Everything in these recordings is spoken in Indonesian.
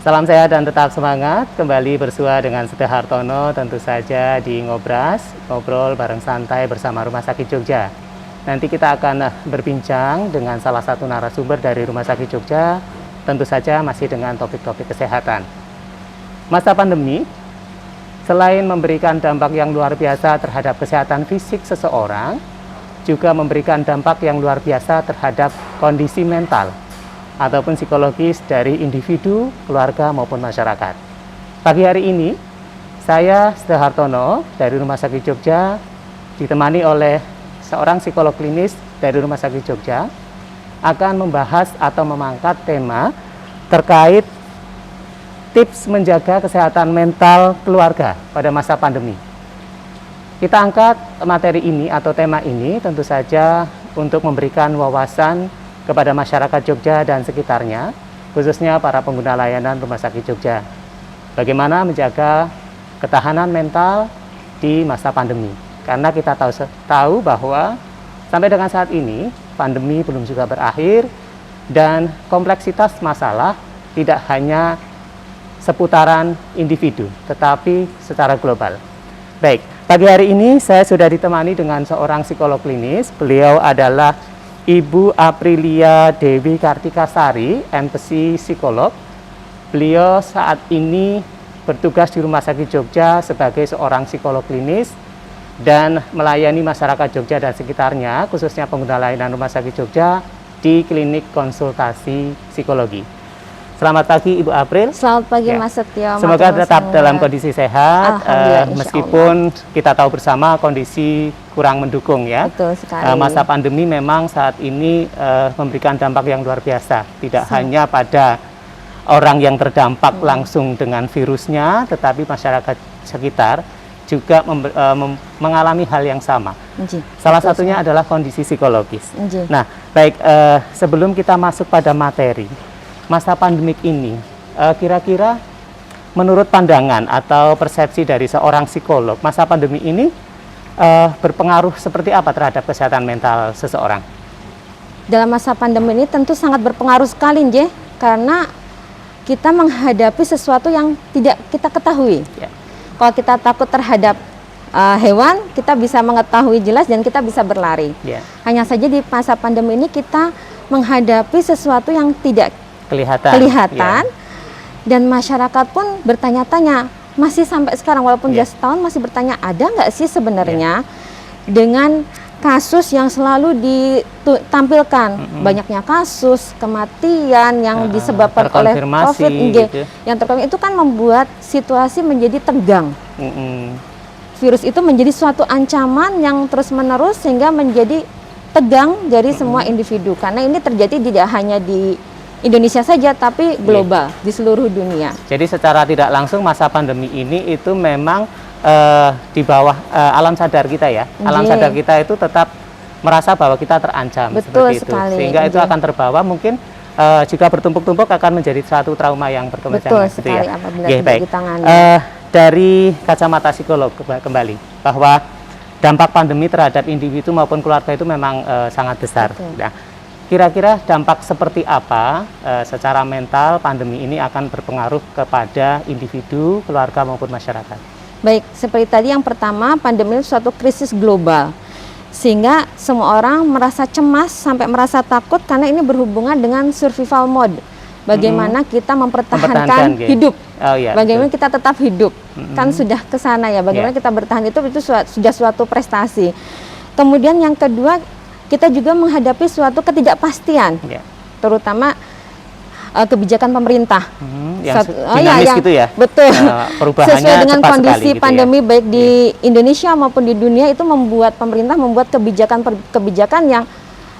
Salam sehat dan tetap semangat. Kembali bersua dengan Sudha Hartono, tentu saja di Ngobras, ngobrol bareng santai bersama Rumah Sakit Jogja. Nanti kita akan berbincang dengan salah satu narasumber dari Rumah Sakit Jogja, tentu saja masih dengan topik-topik kesehatan. Masa pandemi, selain memberikan dampak yang luar biasa terhadap kesehatan fisik seseorang, juga memberikan dampak yang luar biasa terhadap kondisi mental ataupun psikologis dari individu, keluarga, maupun masyarakat. Pagi hari ini, saya Sudha Hartono dari Rumah Sakit Jogja ditemani oleh seorang psikolog klinis dari Rumah Sakit Jogja akan membahas atau mengangkat tema terkait tips menjaga kesehatan mental keluarga pada masa pandemi. Kita angkat materi ini atau tema ini tentu saja untuk memberikan wawasan kepada masyarakat Jogja dan sekitarnya, khususnya para pengguna layanan Rumah Sakit Jogja. Bagaimana menjaga ketahanan mental di masa pandemi. Karena kita tahu bahwa sampai dengan saat ini, pandemi belum juga berakhir, dan kompleksitas masalah tidak hanya seputaran individu, tetapi secara global. Baik, pagi hari ini saya sudah ditemani dengan seorang psikolog klinis. Beliau adalah Ibu Aprilia Dewi Kartikasari, MPhil psikolog. Beliau saat ini bertugas di Rumah Sakit Jogja sebagai seorang psikolog klinis dan melayani masyarakat Jogja dan sekitarnya, khususnya pengguna layanan Rumah Sakit Jogja di klinik konsultasi psikologi. Selamat pagi Ibu April. Selamat pagi ya. Mas Setio. Semoga tetap dalam kondisi sehat, meskipun kita tahu bersama kondisi kurang mendukung ya. Betul sekali. Masa pandemi memang saat ini memberikan dampak yang luar biasa. Tidak hanya pada orang yang terdampak langsung dengan virusnya, tetapi masyarakat sekitar juga mengalami hal yang sama. Salah satunya adalah kondisi psikologis. Nah, baik, sebelum kita masuk pada materi, masa pandemik ini, kira-kira menurut pandangan atau persepsi dari seorang psikolog, masa pandemi ini berpengaruh seperti apa terhadap kesehatan mental seseorang? Dalam masa pandemi ini tentu sangat berpengaruh sekali, Nje, karena kita menghadapi sesuatu yang tidak kita ketahui. Ya. Kalau kita takut terhadap hewan, kita bisa mengetahui jelas dan kita bisa berlari. Ya. Hanya saja di masa pandemi ini kita menghadapi sesuatu yang tidak kelihatan, ya. Dan masyarakat pun bertanya-tanya, masih sampai sekarang walaupun sudah setahun masih bertanya, ada nggak sih sebenarnya dengan kasus yang selalu ditampilkan, banyaknya kasus kematian yang disebabkan oleh COVID, gitu. Yang terkonfirmasi itu kan membuat situasi menjadi tegang. Virus itu menjadi suatu ancaman yang terus-menerus sehingga menjadi tegang dari semua individu, karena ini terjadi tidak hanya di Indonesia saja, tapi global, di seluruh dunia. Jadi secara tidak langsung masa pandemi ini itu memang di bawah alam sadar kita ya. Alam sadar kita itu tetap merasa bahwa kita terancam. Betul seperti sekali. Itu. Sehingga itu akan terbawa mungkin jika bertumpuk-tumpuk akan menjadi suatu trauma yang berkepanjangan. Betul sekali, ya. apabila tidak ditangani. Dari kacamata psikolog kembali, bahwa dampak pandemi terhadap individu maupun keluarga itu memang sangat besar. Nah, kira-kira dampak seperti apa secara mental pandemi ini akan berpengaruh kepada individu, keluarga maupun masyarakat? Baik, seperti tadi yang pertama, pandemi itu suatu krisis global. Sehingga semua orang merasa cemas sampai merasa takut karena ini berhubungan dengan survival mode. Bagaimana kita mempertahankan hidup. Bagaimana kita tetap hidup. Kan sudah ke sana ya, bagaimana kita bertahan itu sudah suatu prestasi. Kemudian yang kedua, kita juga menghadapi suatu ketidakpastian, terutama kebijakan pemerintah. Yang dinamis gitu ya? Betul. Perubahannya sesuai dengan kondisi sekali, pandemi gitu ya? Baik di Indonesia maupun di dunia, itu membuat pemerintah membuat kebijakan yang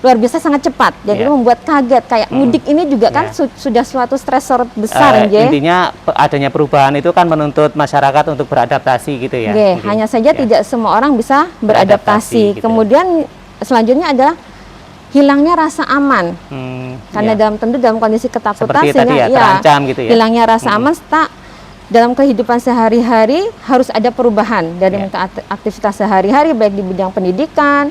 luar biasa sangat cepat. Jadi membuat kaget, kayak mudik ini juga kan sudah suatu stresor besar. Intinya adanya perubahan itu kan menuntut masyarakat untuk beradaptasi gitu ya? Hanya saja tidak semua orang bisa beradaptasi. Gitu. Kemudian selanjutnya adalah hilangnya rasa aman, karena dalam kondisi ketakutan sehingga terancam gitu ya. Hilangnya rasa aman, dalam kehidupan sehari-hari harus ada perubahan dari aktivitas sehari-hari, baik di bidang pendidikan,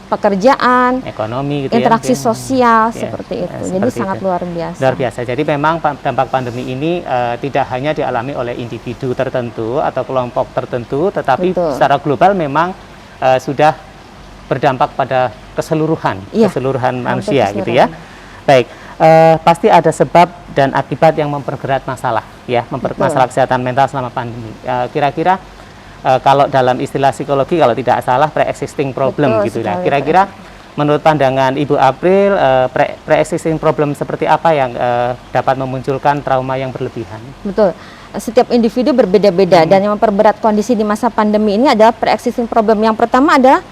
pekerjaan, ekonomi, gitu interaksi ya, sosial, ya, seperti itu. Jadi seperti sangat itu. luar biasa. Luar biasa. Jadi memang dampak pandemi ini tidak hanya dialami oleh individu tertentu atau kelompok tertentu, tetapi Betul. secara global memang sudah berdampak pada keseluruhan, Iya, keseluruhan hampir manusia, gitu ya. Baik, pasti ada sebab dan akibat yang memperberat masalah, ya, masalah kesehatan mental selama pandemi. Kira-kira kalau dalam istilah psikologi, kalau tidak salah, pre-existing problem, Betul gitu ya. sekali, Kira-kira menurut pandangan Ibu April, pre-existing problem seperti apa yang dapat memunculkan trauma yang berlebihan? Betul. Setiap individu berbeda-beda dan yang memperberat kondisi di masa pandemi ini adalah pre-existing problem. Yang pertama adalah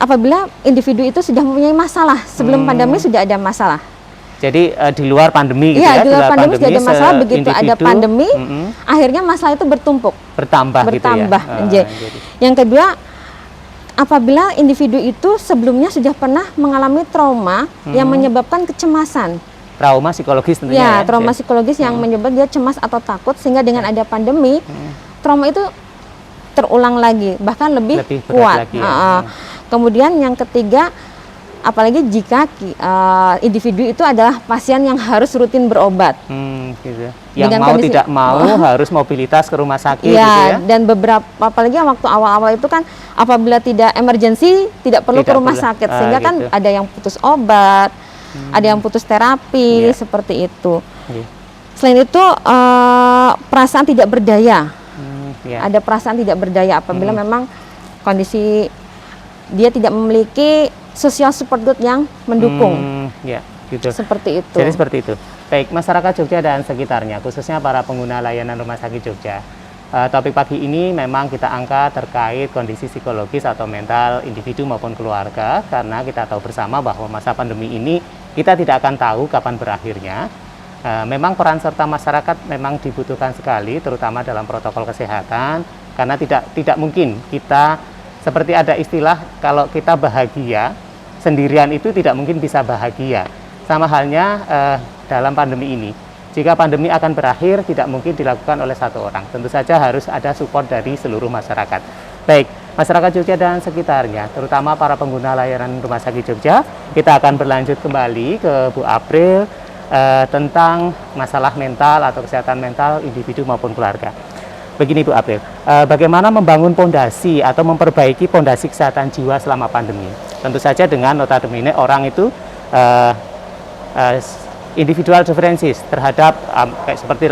apabila individu itu sudah mempunyai masalah sebelum pandemi, sudah ada masalah. Jadi di luar pandemi, gitu Iya, ya? di luar pandemi sudah ada masalah. Begitu ada individu, pandemi, akhirnya masalah itu bertumpuk, bertambah, bertambah. gitu ya. Yang kedua, apabila individu itu sebelumnya sudah pernah mengalami trauma yang menyebabkan kecemasan. Trauma psikologis tentunya, Ya, trauma psikologis yang menyebabkan dia cemas atau takut, sehingga dengan ada pandemi, trauma itu terulang lagi, bahkan lebih berat kuat. lagi, ya. Kemudian yang ketiga, apalagi jika individu itu adalah pasien yang harus rutin berobat. Gitu. Yang Dengan mau kondisi, tidak mau harus mobilitas ke rumah sakit, ya, gitu ya. dan beberapa, apalagi waktu awal-awal itu kan, apabila tidak emergensi, tidak perlu ke rumah sakit, sehingga kan gitu. ada yang putus obat, ada yang putus terapi, seperti itu. Selain itu, perasaan tidak berdaya. Ada perasaan tidak berdaya apabila memang kondisi dia tidak memiliki social support group yang mendukung. Ya, gitu. Seperti itu. Jadi seperti itu. Baik, masyarakat Jogja dan sekitarnya, khususnya para pengguna layanan Rumah Sakit Jogja. Topik pagi ini memang kita angkat terkait kondisi psikologis atau mental individu maupun keluarga, karena kita tahu bersama bahwa masa pandemi ini kita tidak akan tahu kapan berakhirnya. Memang peran serta masyarakat memang dibutuhkan sekali, terutama dalam protokol kesehatan, karena tidak mungkin kita, seperti ada istilah, kalau kita bahagia sendirian itu tidak mungkin bisa bahagia. Sama halnya dalam pandemi ini. Jika pandemi akan berakhir, tidak mungkin dilakukan oleh satu orang. Tentu saja harus ada support dari seluruh masyarakat. Baik, masyarakat Jogja dan sekitarnya, terutama para pengguna layanan Rumah Sakit Jogja, kita akan berlanjut kembali ke Bu April tentang masalah mental atau kesehatan mental individu maupun keluarga. Begini Bu April, bagaimana membangun pondasi atau memperbaiki pondasi kesehatan jiwa selama pandemi? Tentu saja dengan notabene orang itu individual differences terhadap kayak seperti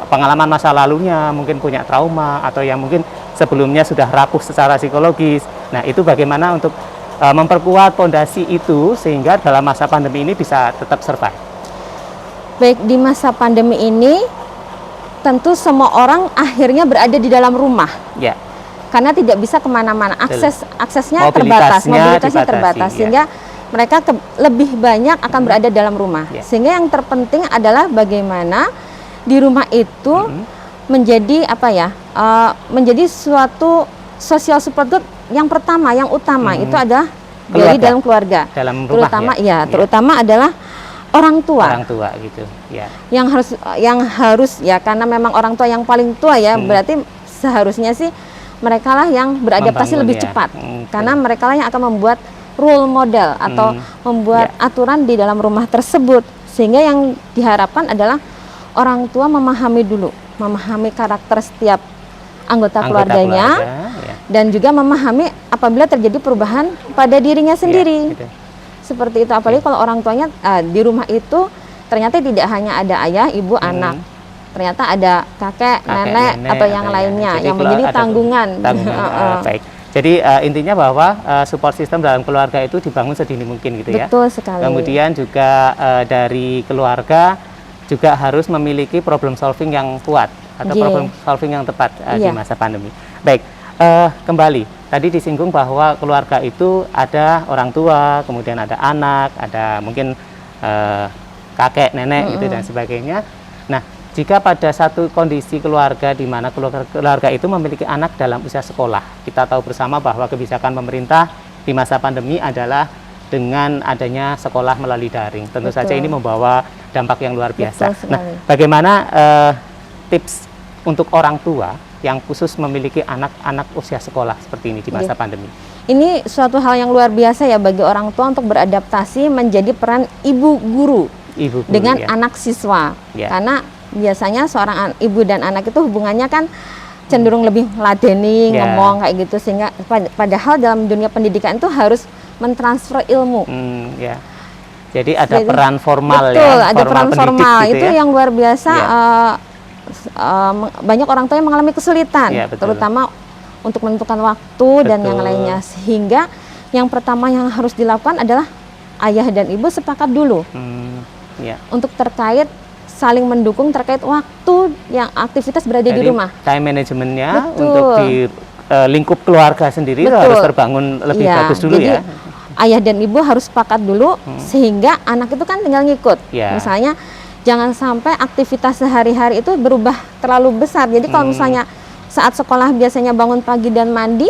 pengalaman masa lalunya, mungkin punya trauma atau yang mungkin sebelumnya sudah rapuh secara psikologis. Nah, itu bagaimana untuk memperkuat pondasi itu sehingga dalam masa pandemi ini bisa tetap survive? Baik, di masa pandemi ini tentu semua orang akhirnya berada di dalam rumah. Ya. Karena tidak bisa kemana-mana, aksesnya terbatas, mobilitasnya terbatas, sehingga mereka lebih banyak akan berada dalam rumah. Sehingga yang terpenting adalah bagaimana di rumah itu menjadi menjadi suatu social support group yang pertama, yang utama itu adalah dari dalam keluarga. Dalam rumah, terutama terutama adalah orang tua. Orang tua gitu, ya. Yang harus ya, karena memang orang tua yang paling tua ya, berarti seharusnya sih mereka lah yang beradaptasi lebih cepat. Karena mereka lah yang akan membuat role model atau membuat aturan di dalam rumah tersebut. Sehingga yang diharapkan adalah orang tua memahami dulu, memahami karakter setiap anggota keluarganya, dan juga memahami apabila terjadi perubahan pada dirinya sendiri. Gitu. Seperti itu, apalagi kalau orang tuanya di rumah itu ternyata tidak hanya ada ayah, ibu, anak, ternyata ada kakek, nenek atau yang lainnya yang menjadi tanggungan. Baik. Jadi intinya bahwa support system dalam keluarga itu dibangun sedini mungkin, gitu ya. Betul sekali. Kemudian juga dari keluarga juga harus memiliki problem solving yang kuat atau problem solving yang tepat di masa pandemi. Baik, kembali. Tadi disinggung bahwa keluarga itu ada orang tua, kemudian ada anak, ada mungkin kakek, nenek, gitu dan sebagainya. Nah, jika pada satu kondisi keluarga di mana keluarga itu memiliki anak dalam usia sekolah, kita tahu bersama bahwa kebijakan pemerintah di masa pandemi adalah dengan adanya sekolah melalui daring. Tentu saja ini membawa dampak yang luar biasa. Nah, bagaimana tips untuk orang tua yang khusus memiliki anak-anak usia sekolah seperti ini di masa pandemi? ini suatu hal yang luar biasa ya bagi orang tua untuk beradaptasi menjadi peran ibu guru dengan ya. anak siswa. Ya. Karena biasanya seorang ibu dan anak itu hubungannya kan cenderung lebih ladeni, Ya. ngomong kayak gitu, sehingga padahal dalam dunia pendidikan itu harus mentransfer ilmu. Ya. Jadi ada peran formal betul, ya. ada peran formal gitu itu ya. yang luar biasa. Ya. Banyak orang tua yang mengalami kesulitan, Ya, betul. terutama untuk menentukan waktu dan yang lainnya. Sehingga yang pertama yang harus dilakukan adalah ayah dan ibu sepakat dulu Ya. untuk terkait saling mendukung terkait waktu yang aktivitas berada di rumah. Time manajemennya Betul. untuk di lingkup keluarga sendiri Betul. harus terbangun lebih bagus dulu jadi, ya. Ayah dan ibu harus sepakat dulu sehingga anak itu kan tinggal ngikut. Ya. Misalnya jangan sampai aktivitas sehari-hari itu berubah terlalu besar. Jadi kalau misalnya saat sekolah biasanya bangun pagi dan mandi,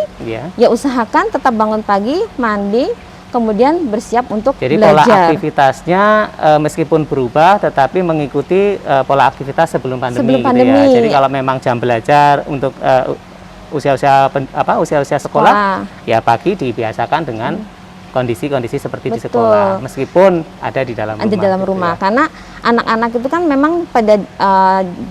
ya usahakan tetap bangun pagi, mandi, kemudian bersiap untuk Jadi belajar. pola aktivitasnya meskipun berubah, tetapi mengikuti pola aktivitas sebelum pandemi, gitu ya. Jadi kalau memang jam belajar untuk usia-usia sekolah, ya pagi dibiasakan dengan kondisi-kondisi seperti di sekolah, meskipun ada di dalam rumah. Ada dalam gitu rumah, ya. karena anak-anak itu kan memang pada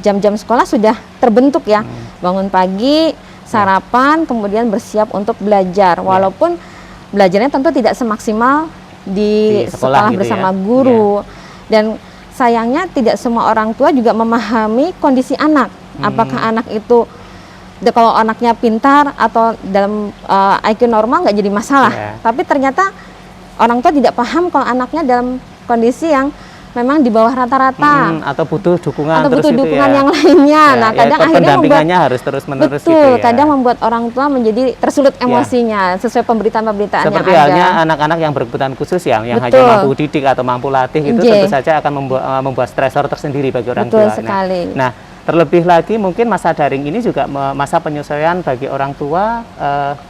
jam-jam sekolah sudah terbentuk ya, bangun pagi, sarapan, kemudian bersiap untuk belajar. Walaupun belajarnya tentu tidak semaksimal di sekolah gitu bersama ya. guru, dan sayangnya tidak semua orang tua juga memahami kondisi anak. Apakah anak itu kalau anaknya pintar atau dalam IQ normal nggak jadi masalah, tapi ternyata orang tua tidak paham kalau anaknya dalam kondisi yang memang di bawah rata-rata atau butuh dukungan atau butuh terus dukungan gitu ya. yang lainnya. Nah, kadang akhirnya pendampingannya harus terus-menerus betul, gitu ya. kadang membuat orang tua menjadi tersulut emosinya sesuai pemberitaan-pemberitaan yang ada. Seperti halnya anak-anak yang berkebutuhan khusus yang hanya mampu didik atau mampu latih itu tentu saja akan membuat stresor tersendiri bagi orang tua. Sekali. Nah, terlebih lagi mungkin masa daring ini juga masa penyesuaian bagi orang tua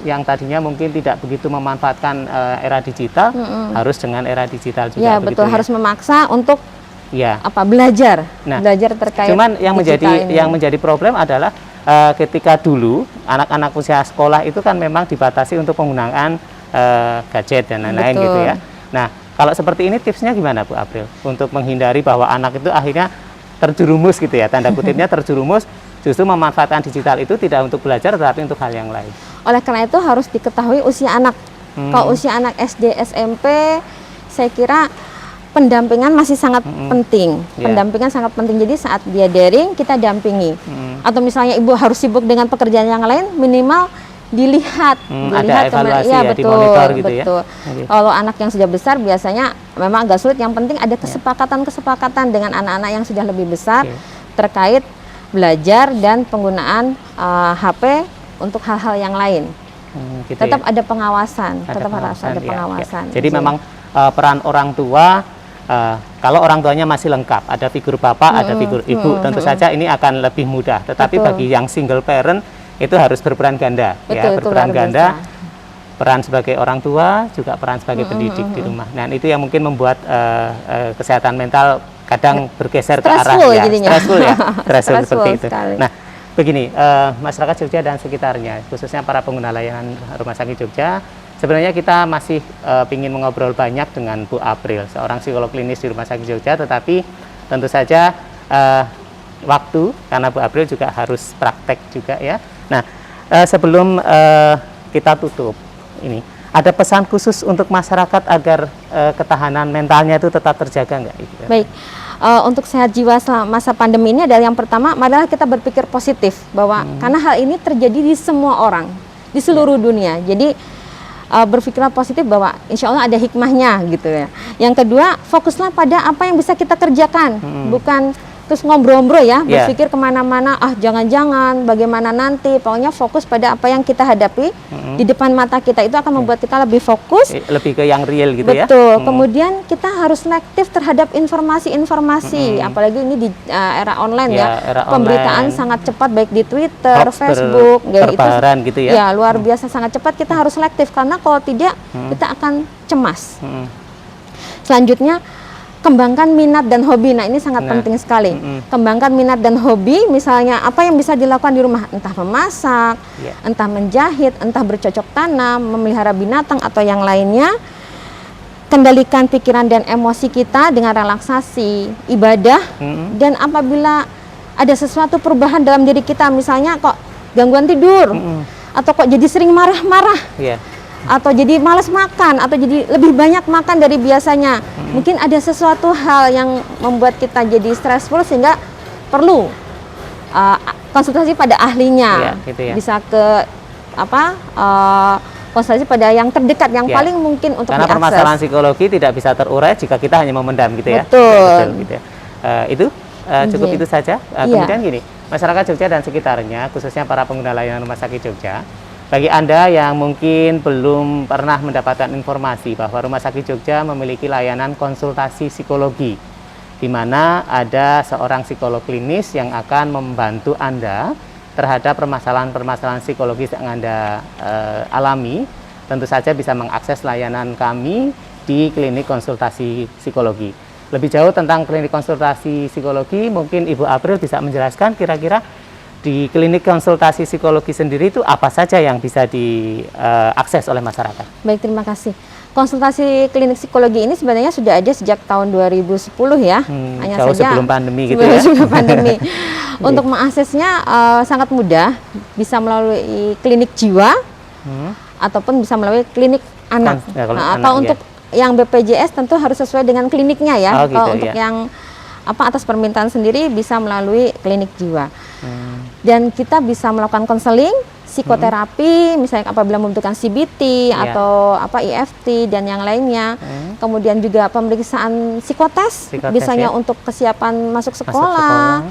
yang tadinya mungkin tidak begitu memanfaatkan era digital, harus dengan era digital juga. Ya, betul, harus memaksa untuk ya belajar. Nah, belajar terkait cuman yang menjadi problem adalah ketika dulu anak-anak usia sekolah itu kan memang dibatasi untuk penggunaan gadget dan lain-lain gitu ya. Nah, kalau seperti ini tipsnya gimana Bu April untuk menghindari bahwa anak itu akhirnya terjerumus gitu ya, tanda kutipnya terjerumus, justru memanfaatkan digital itu tidak untuk belajar tetapi untuk hal yang lain. Oleh karena itu harus diketahui usia anak. Kalau usia anak SD, SMP, saya kira pendampingan masih sangat penting. Pendampingan sangat penting. Jadi saat dia daring kita dampingi. Atau misalnya ibu harus sibuk dengan pekerjaan yang lain, minimal dilihat, ada evaluasi ya, betul, dimonitor gitu ya. Kalau anak yang sudah besar biasanya memang agak sulit. Yang penting ada kesepakatan dengan anak-anak yang sudah lebih besar terkait belajar dan penggunaan HP untuk hal-hal yang lain. Gitu tetap ya. Ada pengawasan, tetap harus ada pengawasan. Jadi memang peran orang tua, kalau orang tuanya masih lengkap, ada figur bapak, ada figur ibu, tentu saja ini akan lebih mudah. Tetapi bagi yang single parent itu harus berperan ganda, berperan ganda, peran sebagai orang tua, juga peran sebagai pendidik di rumah. Nah, itu yang mungkin membuat kesehatan mental kadang bergeser ke arah stressful seperti itu. Nah, begini, masyarakat Jogja dan sekitarnya, khususnya para pengguna layanan Rumah Sakit Jogja, sebenarnya kita masih ingin mengobrol banyak dengan Bu April, seorang psikolog klinis di Rumah Sakit Jogja, tetapi tentu saja waktu, karena Bu April juga harus praktek juga ya. Nah, sebelum kita tutup ini, ada pesan khusus untuk masyarakat agar ketahanan mentalnya itu tetap terjaga nggak? Baik, untuk sehat jiwa selama masa pandemi ini adalah yang pertama, marilah kita berpikir positif bahwa karena hal ini terjadi di semua orang, di seluruh dunia. Jadi berpikirlah positif bahwa insya Allah ada hikmahnya gitu ya. Yang kedua, fokuslah pada apa yang bisa kita kerjakan, bukan terus ngobrol-ngobrol ya, berpikir kemana-mana, jangan-jangan, bagaimana nanti, pokoknya fokus pada apa yang kita hadapi di depan mata kita, itu akan membuat kita lebih fokus. Lebih ke yang real gitu ya. Betul, kemudian kita harus selektif terhadap informasi-informasi, apalagi ini di era online era pemberitaan online. Sangat cepat, baik di Twitter, Facebook, terbaran gitu ya. Ya, luar biasa sangat cepat, kita harus selektif, karena kalau tidak, kita akan cemas. Selanjutnya, kembangkan minat dan hobi. Nah, ini sangat penting sekali. Kembangkan minat dan hobi, misalnya apa yang bisa dilakukan di rumah, entah memasak, entah menjahit, entah bercocok tanam, memelihara binatang atau yang lainnya. Kendalikan pikiran dan emosi kita dengan relaksasi, ibadah, dan apabila ada sesuatu perubahan dalam diri kita, misalnya kok gangguan tidur, atau kok jadi sering marah-marah, atau jadi malas makan, atau jadi lebih banyak makan dari biasanya. Mungkin ada sesuatu hal yang membuat kita jadi stressful sehingga perlu konsultasi pada ahlinya. Bisa ke konsultasi pada yang terdekat, yang paling mungkin untuk karena diakses. Permasalahan psikologi tidak bisa terurai jika kita hanya memendam gitu ya. Betul gitu ya. Itu cukup itu saja. Kemudian gini, masyarakat Jogja dan sekitarnya, khususnya para pengguna layanan Rumah Sakit Jogja, bagi Anda yang mungkin belum pernah mendapatkan informasi bahwa Rumah Sakit Jogja memiliki layanan konsultasi psikologi, di mana ada seorang psikolog klinis yang akan membantu Anda terhadap permasalahan-permasalahan psikologis yang Anda alami. Tentu saja bisa mengakses layanan kami di klinik konsultasi psikologi. Lebih jauh tentang klinik konsultasi psikologi, mungkin Ibu April bisa menjelaskan kira-kira di klinik konsultasi psikologi sendiri itu apa saja yang bisa diakses oleh masyarakat? Baik, terima kasih. Konsultasi klinik psikologi ini sebenarnya sudah ada sejak tahun 2010 ya. Hanya jauh saja sebelum pandemi gitu ya. Sebelum pandemi. Untuk mengaksesnya sangat mudah, bisa melalui klinik jiwa ataupun bisa melalui klinik anak. Atau untuk yang BPJS tentu harus sesuai dengan kliniknya ya. Kalau untuk yang atas permintaan sendiri bisa melalui klinik jiwa. Dan kita bisa melakukan konseling, psikoterapi, misalnya apabila membutuhkan CBT atau EFT dan yang lainnya. Kemudian juga pemeriksaan psikotes biasanya untuk kesiapan masuk sekolah,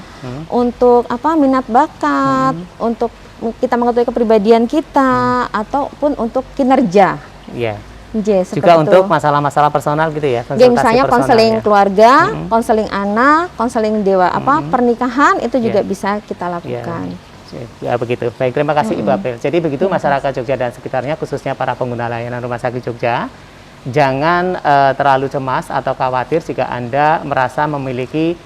untuk minat bakat, untuk kita mengetahui kepribadian kita, ataupun untuk kinerja. Juga untuk masalah-masalah personal gitu ya, misalnya konseling keluarga, konseling anak, konseling pernikahan, itu juga bisa kita lakukan. Ya begitu. Baik, terima kasih Ibu April. Jadi begitu masyarakat Jogja dan sekitarnya, khususnya para pengguna layanan Rumah Sakit Jogja, jangan terlalu cemas atau khawatir jika Anda merasa memiliki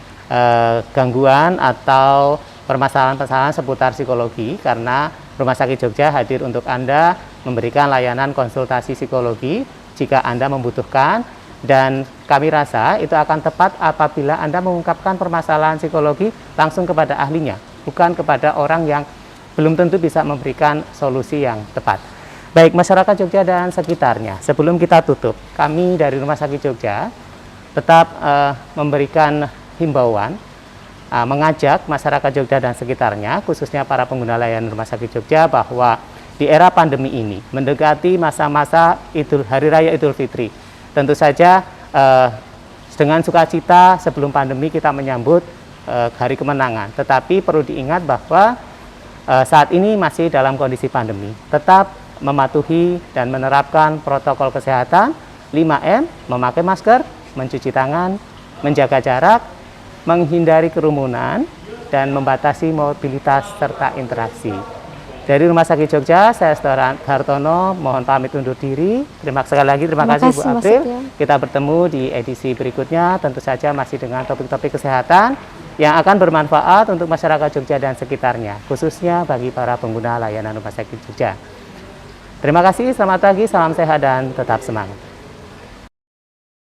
gangguan atau permasalahan-permasalahan seputar psikologi, karena Rumah Sakit Jogja hadir untuk Anda memberikan layanan konsultasi psikologi jika Anda membutuhkan, dan kami rasa itu akan tepat apabila Anda mengungkapkan permasalahan psikologi langsung kepada ahlinya, bukan kepada orang yang belum tentu bisa memberikan solusi yang tepat. Baik, masyarakat Jogja dan sekitarnya, sebelum kita tutup, kami dari Rumah Sakit Jogja tetap memberikan himbauan, mengajak masyarakat Jogja dan sekitarnya, khususnya para pengguna layanan Rumah Sakit Jogja, bahwa di era pandemi ini, mendekati masa-masa Hari Raya Idul Fitri, tentu saja dengan sukacita sebelum pandemi kita menyambut Hari Kemenangan. Tetapi perlu diingat bahwa saat ini masih dalam kondisi pandemi. Tetap mematuhi dan menerapkan protokol kesehatan 5M, memakai masker, mencuci tangan, menjaga jarak, menghindari kerumunan, dan membatasi mobilitas serta interaksi. Dari Rumah Sakit Jogja, saya Setora Hartono, mohon pamit undur diri. Terima kasih Bu April. Kita bertemu di edisi berikutnya, tentu saja masih dengan topik-topik kesehatan yang akan bermanfaat untuk masyarakat Jogja dan sekitarnya, khususnya bagi para pengguna layanan Rumah Sakit Jogja. Terima kasih, selamat pagi, salam sehat, dan tetap semangat.